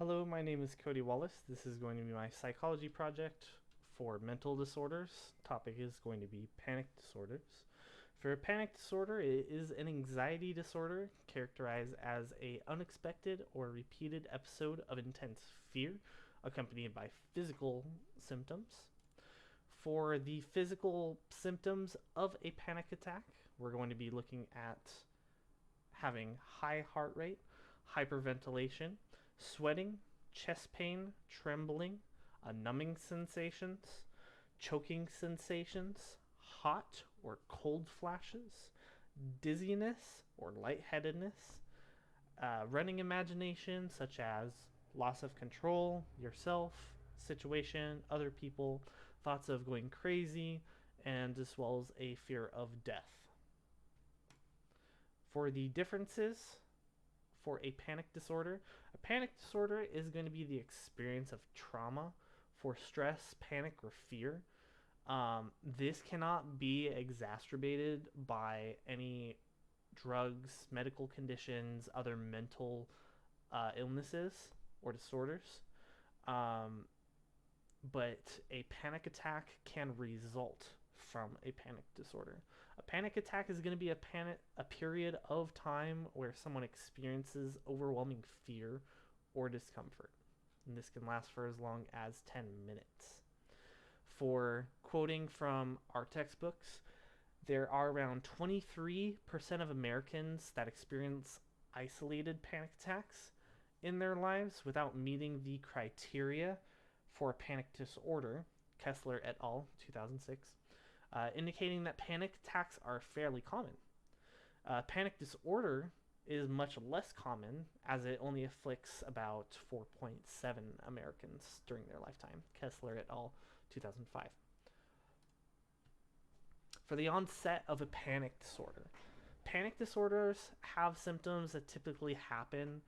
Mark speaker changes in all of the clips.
Speaker 1: Hello, my name is Cody Wallace. This is going to be my psychology project for mental disorders. Topic is going to be panic disorders. For a panic disorder, it is an anxiety disorder characterized as a unexpected or repeated episode of intense fear accompanied by physical symptoms. For the physical symptoms of a panic attack, we're going to be looking at having high heart rate, hyperventilation, sweating, chest pain, trembling, numbing sensations, choking sensations, hot or cold flashes, dizziness or lightheadedness, running imagination such as loss of control, yourself, situation, other people, thoughts of going crazy, and as well as a fear of death. For the differences for a panic disorder is going to be the experience of trauma for stress, panic, or fear. This cannot be exacerbated by any drugs, medical conditions, other mental illnesses or disorders. Um, but a panic attack can result from a panic disorder. A panic attack is going to be a period of time where someone experiences overwhelming fear or discomfort. And this can last for as long as 10 minutes. For quoting from our textbooks, there are around 23% of Americans that experience isolated panic attacks in their lives without meeting the criteria for a panic disorder, Kessler et al., 2006, indicating that panic attacks are fairly common. Panic disorder is much less common as it only afflicts about 4.7 Americans during their lifetime, Kessler et al., 2005. For the onset of a panic disorders have symptoms that typically happen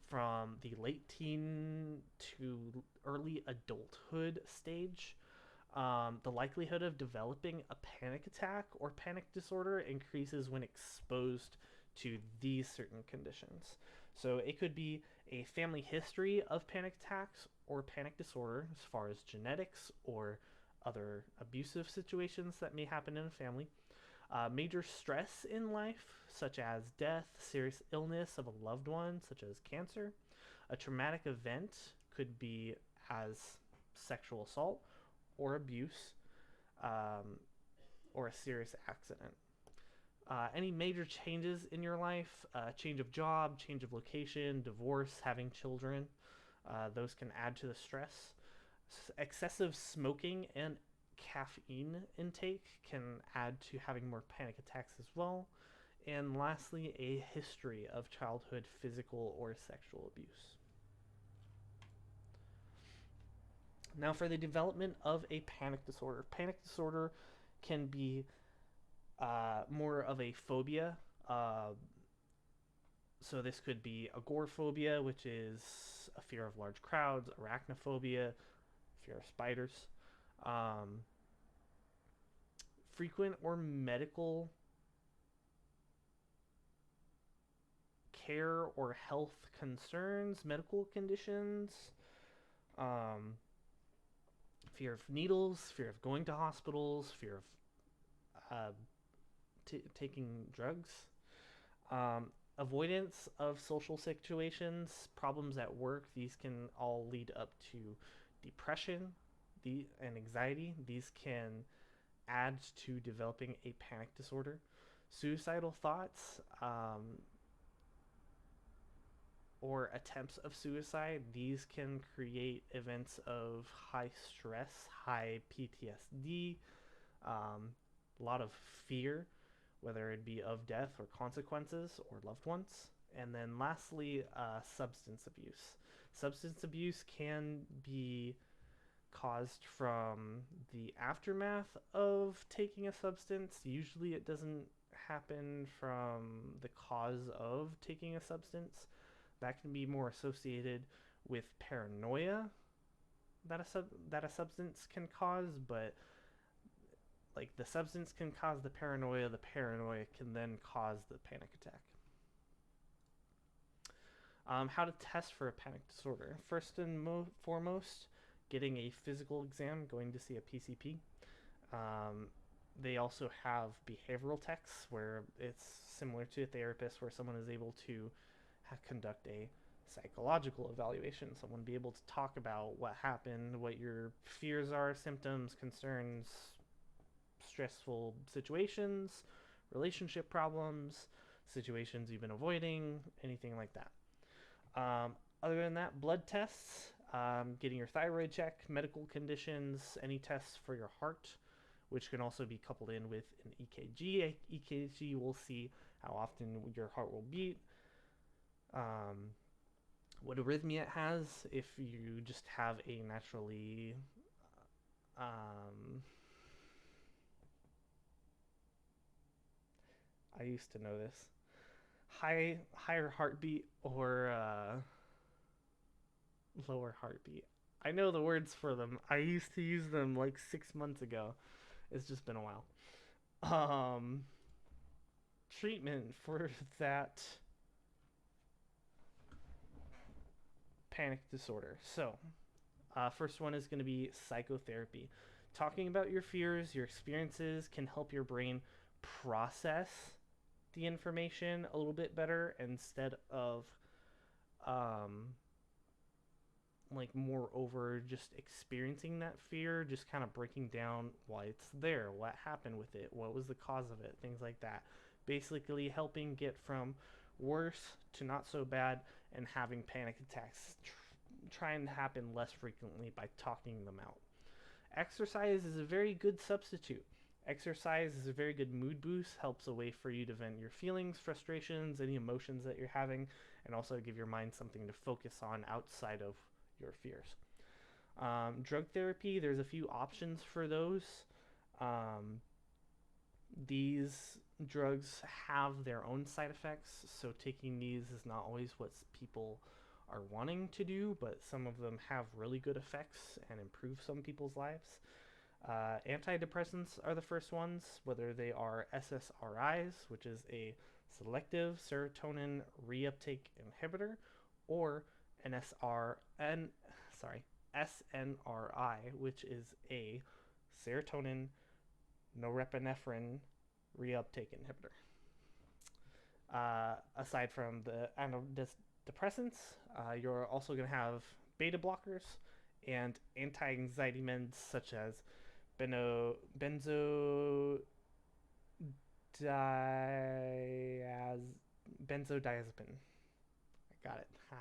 Speaker 1: from the late teen to early adulthood stage. The likelihood of developing a panic attack or panic disorder increases when exposed to these certain conditions. So it could be a family history of panic attacks or panic disorder as far as genetics or other abusive situations that may happen in a family. Major stress in life, such as death, serious illness of a loved one, such as cancer. A traumatic event could be as sexual assault or abuse, um, or a serious accident. Any major changes in your life, change of job, change of location, divorce, having children, those can add to the stress. Excessive smoking and caffeine intake can add to having more panic attacks as well. And lastly, a history of childhood physical or sexual abuse. Now, for the development of a panic disorder, can be more of a phobia. So this could be agoraphobia, which is a fear of large crowds, arachnophobia, fear of spiders. Um, Frequent or medical care or health concerns, medical conditions, um, fear of needles, fear of going to hospitals, fear of taking drugs, avoidance of social situations, problems at work. These can all lead up to depression and anxiety. These can add to developing a panic disorder. Suicidal thoughts, or attempts of suicide, these can create events of high stress, high PTSD, a lot of fear, whether it be of death or consequences or loved ones. And then lastly, substance abuse. Substance abuse can be caused from the aftermath of taking a substance. Usually it doesn't happen from the cause of taking a substance. That can be more associated with paranoia that a substance can cause, but like the substance can cause the paranoia can then cause the panic attack. How to test for a panic disorder. First and foremost, getting a physical exam, going to see a PCP. Um, they also have behavioral techs where it's similar to a therapist, where someone is able to conduct a psychological evaluation. Someone be able to talk about what happened, what your fears are, symptoms, concerns, stressful situations, relationship problems, situations you've been avoiding, anything like that. Other than that, blood tests, getting your thyroid checked, medical conditions, any tests for your heart, which can also be coupled in with an EKG. EKG will see how often your heart will beat, what arrhythmia it has, if you just have a naturally I used to know this, higher heartbeat or lower heartbeat. I know the words for them. I used to use them like 6 months ago. It's just been a while. Um, Treatment for that panic disorder. So, first one is going to be psychotherapy. Talking about your fears, your experiences can help your brain process the information a little bit better instead of um, like moreover just experiencing that fear, just kind of breaking down why it's there, what happened with it, what was the cause of it, things like that. Basically helping get from worse to not so bad and having panic attacks trying to happen less frequently by talking them out. Exercise is a very good substitute. Exercise is a very good mood boost, helps a way for you to vent your feelings, frustrations, any emotions that you're having, and also give your mind something to focus on outside of your fears. Drug therapy, there's a few options for those. Um, these drugs have their own side effects, so taking these is not always what people are wanting to do, but some of them have really good effects and improve some people's lives. Antidepressants are the first ones, whether they are SSRIs, which is a selective serotonin reuptake inhibitor, or SNRI, which is a serotonin norepinephrine reuptake inhibitor. Aside from the antidepressants, you're also going to have beta blockers and anti-anxiety meds such as benzodiazepine. I got it. Ha.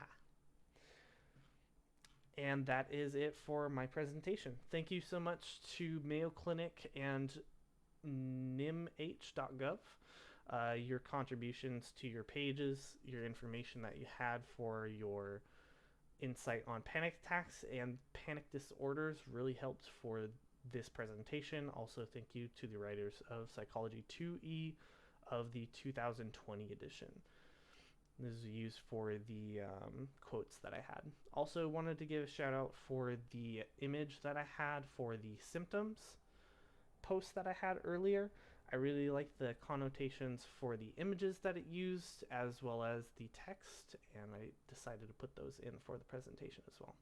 Speaker 1: And that is it for my presentation. Thank you so much to Mayo Clinic and nimh.gov. Your contributions to your pages, your information that you had for your insight on panic attacks and panic disorders really helped for this presentation. Also, thank you to the writers of Psychology 2E of the 2020 edition. This is used for the quotes that I had. Also wanted to give a shout out for the image that I had for the symptoms post that I had earlier. I really liked the connotations for the images that it used as well as the text, and I decided to put those in for the presentation as well.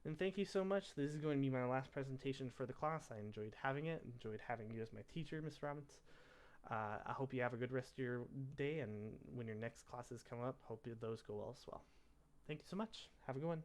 Speaker 1: And thank you so much. This is going to be my last presentation for the class. I enjoyed having it, enjoyed having you as my teacher, Ms. Robbins. I hope you have a good rest of your day, and when your next classes come up, hope those go well as well. Thank you so much. Have a good one.